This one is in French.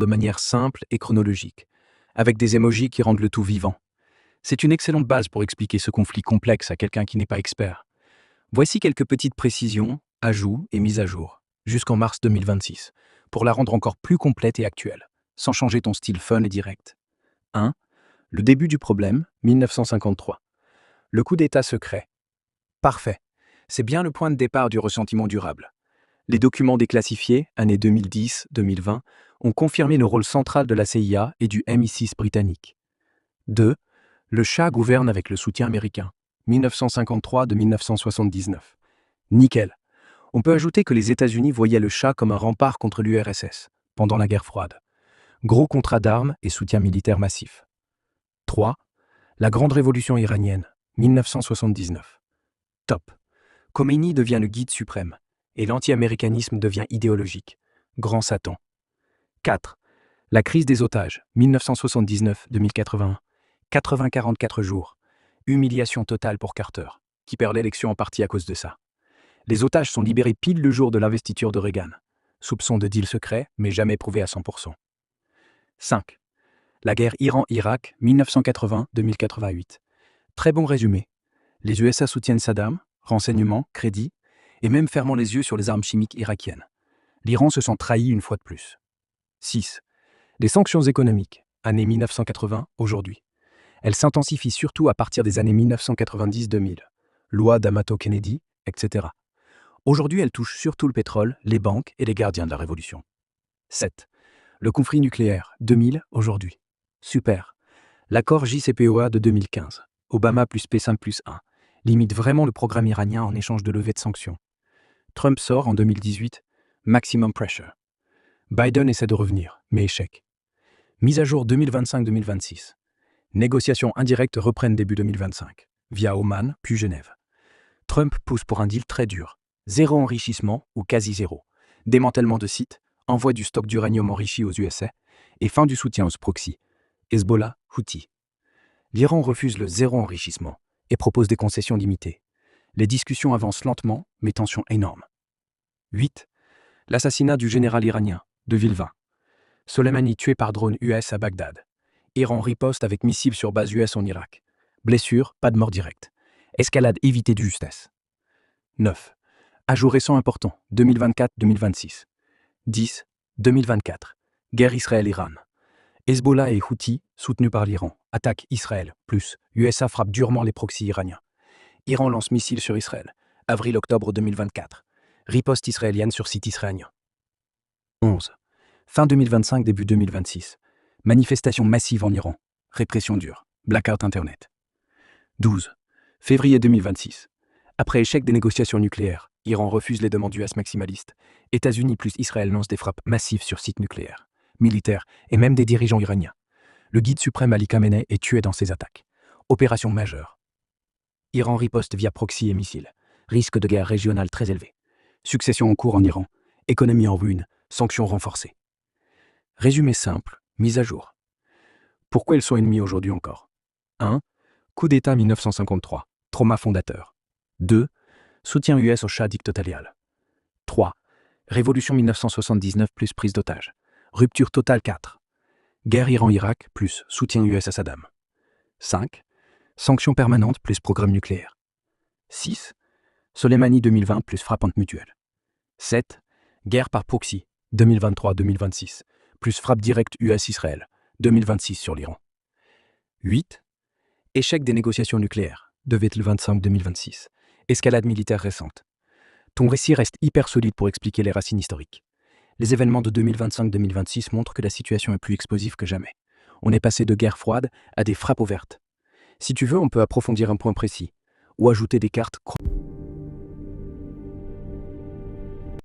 de manière simple et chronologique, avec des émojis qui rendent le tout vivant. C'est une excellente base pour expliquer ce conflit complexe à quelqu'un qui n'est pas expert. Voici quelques petites précisions, ajouts et mises à jour, jusqu'en mars 2026, pour la rendre encore plus complète et actuelle, sans changer ton style fun et direct. 1. Le début du problème, 1953. Le coup d'État secret. Parfait. C'est bien le point de départ du ressentiment durable. Les documents déclassifiés, années 2010-2020, ont confirmé le rôle central de la CIA et du MI6 britannique. 2. Le Shah gouverne avec le soutien américain, 1953-1979. Nickel. On peut ajouter que les États-Unis voyaient le Shah comme un rempart contre l'URSS, pendant la guerre froide. Gros contrat d'armes et soutien militaire massif. 3. La Grande Révolution iranienne, 1979. Top. Khomeini devient le guide suprême, et l'anti-américanisme devient idéologique. Grand Satan. 4. La crise des otages, 1979-2081. 80-44 jours. Humiliation totale pour Carter, qui perd l'élection en partie à cause de ça. Les otages sont libérés pile le jour de l'investiture de Reagan. Soupçon de deal secret, mais jamais prouvé à 100%. 5. La guerre Iran-Irak, 1980-2088. Très bon résumé. Les USA soutiennent Saddam, renseignements, crédits, et même fermant les yeux sur les armes chimiques irakiennes. L'Iran se sent trahi une fois de plus. 6. Les sanctions économiques, années 1980, aujourd'hui. Elles s'intensifient surtout à partir des années 1990-2000. Loi d'Amato-Kennedy, etc. Aujourd'hui, elles touchent surtout le pétrole, les banques et les gardiens de la révolution. 7. Le conflit nucléaire, 2000, aujourd'hui. Super. L'accord JCPOA de 2015, Obama plus P5 plus 1, limite vraiment le programme iranien en échange de levée de sanctions. Trump sort en 2018, maximum pressure. Biden essaie de revenir, mais échec. Mise à jour 2025-2026. Négociations indirectes reprennent début 2025, via Oman puis Genève. Trump pousse pour un deal très dur. Zéro enrichissement ou quasi zéro. Démantèlement de sites, envoi du stock d'uranium enrichi aux USA et fin du soutien aux proxys. Hezbollah, Houthi. L'Iran refuse le zéro enrichissement et propose des concessions limitées. Les discussions avancent lentement, mais tension énorme. 8. L'assassinat du général iranien, 2020. Soleimani tué par drone US à Bagdad. Iran riposte avec missiles sur base US en Irak. Blessure, pas de mort directe. Escalade évitée de justesse. 9. Ajout récent important, 2024-2026. 10. 2024. Guerre Israël-Iran. Hezbollah et Houthi, soutenus par l'Iran, attaquent Israël, plus USA frappe durement les proxys iraniens. Iran lance missiles sur Israël. Avril-octobre 2024. Riposte israélienne sur site israélien. 11. Fin 2025, début 2026. Manifestation massive en Iran. Répression dure. Blackout Internet. 12. Février 2026. Après échec des négociations nucléaires, Iran refuse les demandes US maximalistes. États-Unis plus Israël lancent des frappes massives sur sites nucléaires, militaires et même des dirigeants iraniens. Le guide suprême Ali Khamenei est tué dans ces attaques. Opération majeure. Iran riposte via proxy et missiles. Risque de guerre régionale très élevé. Succession en cours en Iran. Économie en ruine. Sanctions renforcées. Résumé simple, mise à jour. Pourquoi ils sont ennemis aujourd'hui encore? 1. Coup d'État 1953. Trauma fondateur. 2. Soutien US au Shah dictatorial. 3. Révolution 1979 plus prise d'otage. Rupture totale 4. Guerre Iran-Irak plus soutien US à Saddam. 5. Sanctions permanentes plus programme nucléaire. 6. Soleimani 2020 plus frappante mutuelle. 7. Guerre par proxy 2023-2026 plus frappe directe US-Israël 2026 sur l'Iran. 8. Échec des négociations nucléaires 2025-2026. Escalade militaire récente. Ton récit reste hyper solide pour expliquer les racines historiques. Les événements de 2025-2026 montrent que la situation est plus explosive que jamais. On est passé de guerre froide à des frappes ouvertes. Si tu veux, on peut approfondir un point précis ou ajouter des cartes